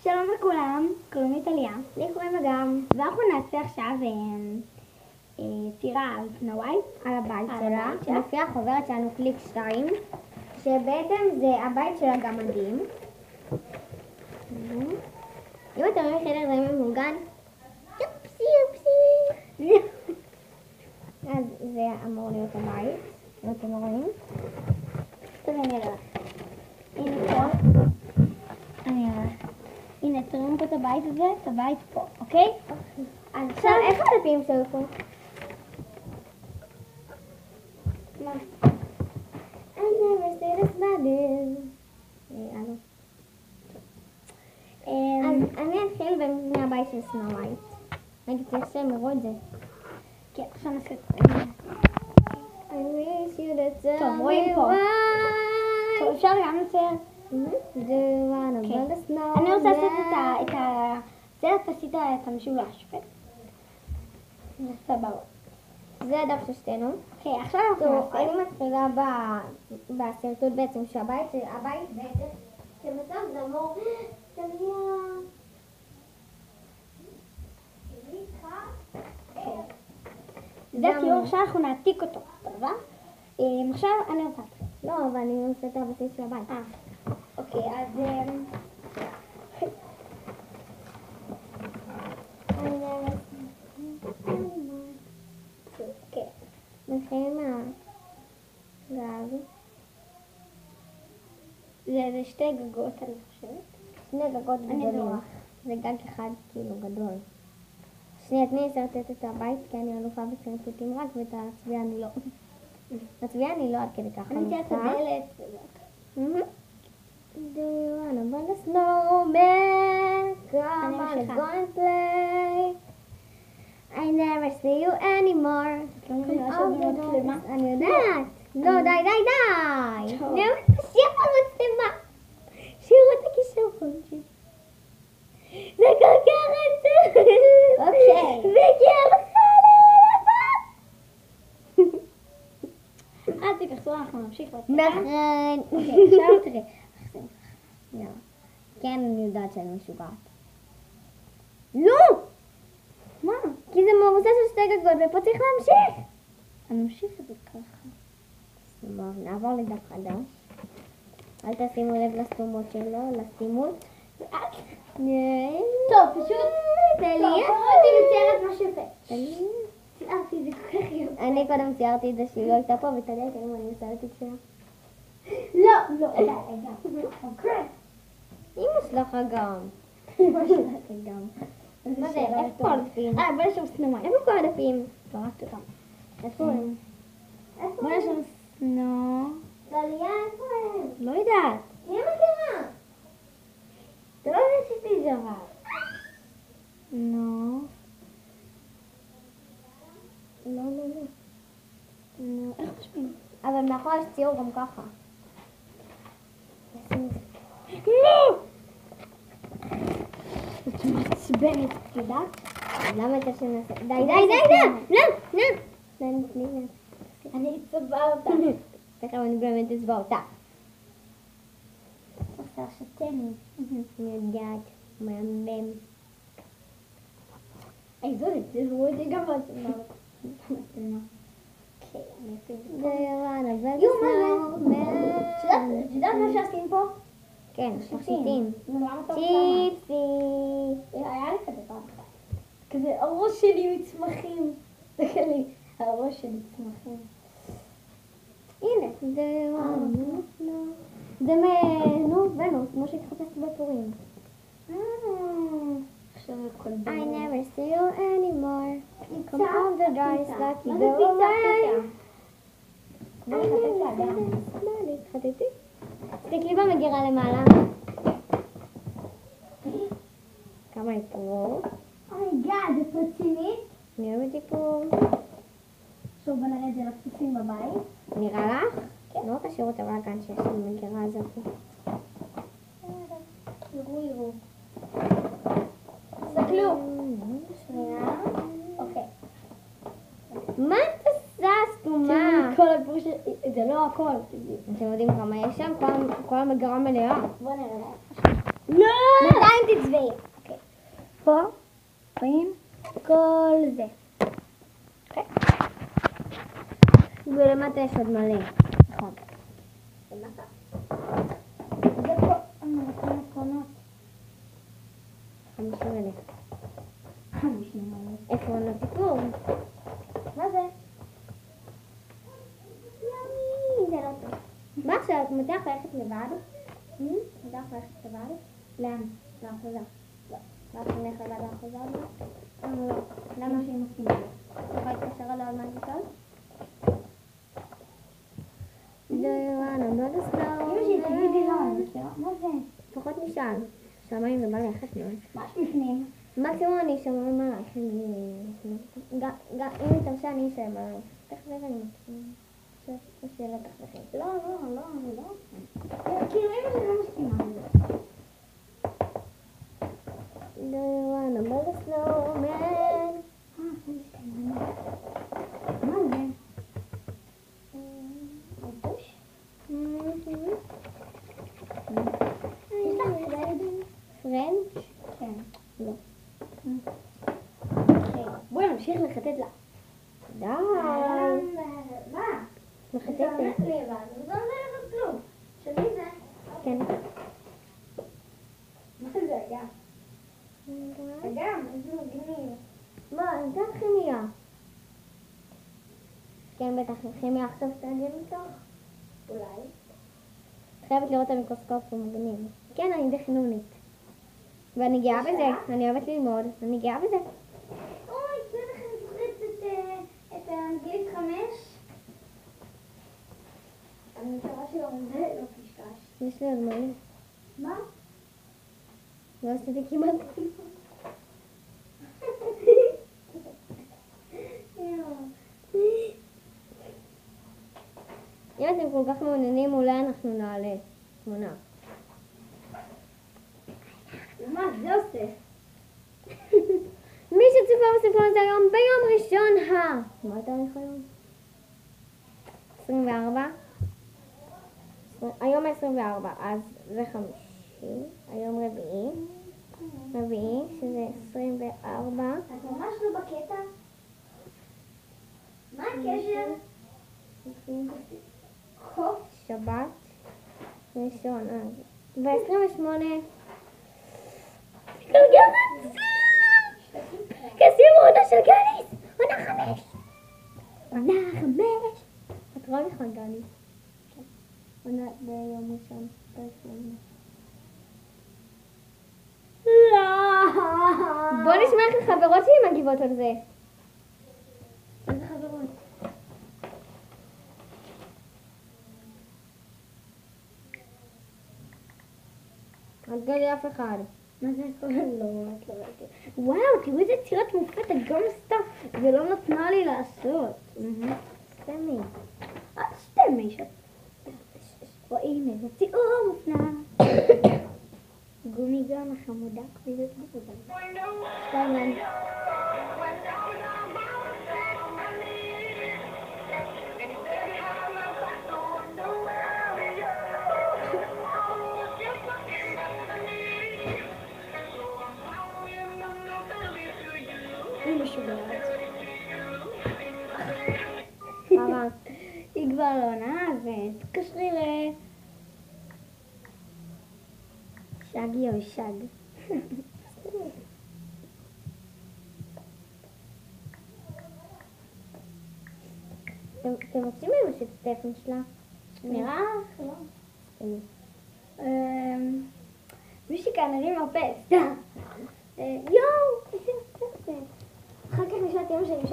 שלום לכולם, קוראים לי טליה. לי קוראים אגם. ואנחנו נעשה עכשיו צירה על סנו ווייט, על הבית שלה. לפי החוברת שלנו קליק 2, שבעצם זה הבית של הגמדים. אם אתם רואים חדר זה ממוגן, יופסי יופסי. אז זה אמור להיות הבית, אם אתם רואים. טוב, אני אראה לך. הנה פה. אני אראה לך. הנה, תראו פה את הבית הזה, את הבית פה, אוקיי? אז עכשיו, איפה הדפים שלו פה? מה? I never say this bad. אז אני אתחיל מהבית של סנו ווייט. נגיד צריך שהם יראו את זה. כן, עכשיו נעשה את זה. I wish you to tell טוב, רואים me פה. why. טוב, אפשר גם לצייר. Do you wanna build a snowman? אני רוצה לעשות את זה, את עשית את המשולש. סבבה. זה הדף של שתינו. אוקיי, עכשיו אנחנו טוב, נעשה. אני מתחילה בסרטוט בעצם שהבית בעצם, שבסוף זה אמור, זה כאילו עכשיו אנחנו נעתיק אותו, טובה? עכשיו אני רוצה להתחיל. לא, אבל אני עושה את הבסיס של הבית. אוקיי, אז... אוקיי. מתחילים מהגג. זה שתי גגות, אני חושבת. שני גגות אני גדולים. אזרח. זה גג אחד כאילו גדול. שנייה, תני לי לשרטט את הבית, כי אני אלופה בשרטוטים רק, ואת הצביעה אני לא. הצביעה אני לא עד כדי ככה. אני אתן את הדלת. Do you wanna build a snowman? Come on, let's go and play. I never see you anymore. אני יודעת. לא, די, די, די. טוב. שיח על מצלמה. שירו את הכישרון שלי. זה כל כך עצוב. אוקיי. והגיע לך אל תתייחסו, אנחנו נמשיך. נכון. אוקיי, עכשיו תראי. כן, אני יודעת שאני משוגעת. לא! מה? כי זה מבוסס על שתי גגות ופה צריך להמשיך. אני אמשיך את זה ככה. נעבור לדף חדש. אל תשימו לב לסתומות שלו, לסתימות. טוב, פשוט... טליה. אותי מציירת מה שווה. טליה. ציירתי את זה כל כך יפה. אני קודם ציירתי את זה שהיא לא הייתה פה וטליה כאילו אני עושה את זה. לא, לא, רגע. אוקיי. אמא שלך גם. אמא שלך גם. מה זה? איפה כל הדפים? בוא נשאר סנו ווייט. איפה כל הדפים? זרקתי אותם. איפה הם? בוא נשאר סנו... טליה, איפה הם? לא יודעת. תהיה מכירה. אתה לא עשיתי דבר. נו. לא, לא, לא. נו, איך חושבים? אבל מאחור יש ציור גם ככה. לא! את מעצבנת, את יודעת? למה אתה שנעשה? די, די, די, די! לא, לא! אני אצבע אותה. תכף אני באמת אצבע אותה. עושה שתני. אני יודעת, מהמם. איזו, תראו את זה גם במצלמה. אוקיי, אני אשים את זה. יו, מה זה? את יודעת מה שעשינו פה? כן, תכשיטים. למה אתה צ'יפסי. היה לי כזה פעם אחת. כזה, הראש שלי מצמחים. תסתכל לי, הראש שלי צמחים. הנה. זה ונוס, כמו שהתחפשתי בפורים. עכשיו הכל I never see you anymore. Come on the doors like you מה זה go פיצה away. פיצה? בוא נחפש לאדם. התחתתי. תסתכלי במגירה למעלה. כמה איפור. אומייגאד, זה רצינית? אני אוהבת איפור. עכשיו בוא נראה את זה לפצוצים בבית. נראה לך? לא תשאירו את הבלגן שיש במגירה הזאת. יראו. תסתכלו. שנייה. אוקיי. מה את עושה סתומה? כל הבור זה לא הכל. אתם יודעים כמה יש שם? כל המגירה מלאה. בוא נראה. לא! 200 תצבעי. על זה. ולמטה יש עוד מלא. נכון. למטה. זה פה המתכונות. 50,000. 50,000. עפרונות סיפור. מה זה? ימי, זה לא טוב. מה עכשיו, את מותח ללכת לבד? מותח ללכת לבד? לאן? לאחוזה. לא. ואת נלך לבד לאחוזה עוד מעט? לא. למה? שהיא מסכימה. אתה יכול להתקשר אליה עוד מעט בקול? Do you wanna build a אמא שלי, תגידי לא, אני מכירה. מה זה? לפחות נשאל. שמיים זה בא לי יחס מאוד. מה בפנים? מקסימום אני אשמע עלייך. אם היא תרשה אני אשמע עלייך. תכף אני מסכימה. יש שאלות אחריכם. לא, אני לא. כאילו אמא שלי לא מסכימה על זה. Do you wanna build a snowman? מה זה? אוטוש? יש לך פרנץ'? כן. לא. בואי נמשיך לחטט לה. די. מה? מחטטת. זה הולך לי לבד, זה לא אומר לך כלום. שלי זה. כן. מה זה גם? גם, איזה מגניב. מה, זה כימיה. כן, בטח, כימיה עכשיו שתעגן איתך. אולי. חייבת לראות את המיקרוסקופ, הוא מגניב. כן, אני די חינונית. ואני גאה בזה, אני אוהבת ללמוד, אני גאה בזה. אוי, בטח אני זוכרת את האנגלית 5. אני מקווה שגם זה לא קשקש. יש לי עוד מלא. מה? לא עשיתי כמעט. אם אתם כל כך מעוניינים, אולי אנחנו נעלה תמונה. מה זה עושה? מי שצופה בסרטון הזה היום ביום ראשון מה התאריך היום? 24? היום 24, אז זה 50, היום רביעי, שזה 24. את ממש לא בקטע? מה הקשר? חוף, שבת, ראשון, ב-28. גלגלת! קסימו עונה של גליס! עונה 5! את רואה לך גליס? עונה ביום ראשון. בוא נשמע איך החברות שלי מגיבות על זה. איזה חברות? את גלי אף אחד. מה זה קורה? לא, את לא ראיתי. וואו, תראו איזה צירת מופת, גם סתם, ולא נתנה לי לעשות. סמי. שתמי שאת. רואים איזה ציור מופנע. גומי גם החמודה כבידת בעודה. סטיימן. היא משוגעת. מה? היא כבר לא עונה, ותתקשרי שגי או שג. אתם רוצים ממש את הטלפון שלה? נראה לך? לא. סמי. מישהי כאן הרים הרבה, סתם. יואו, איזה יפה. אחר כך נשאלת אמא שלי,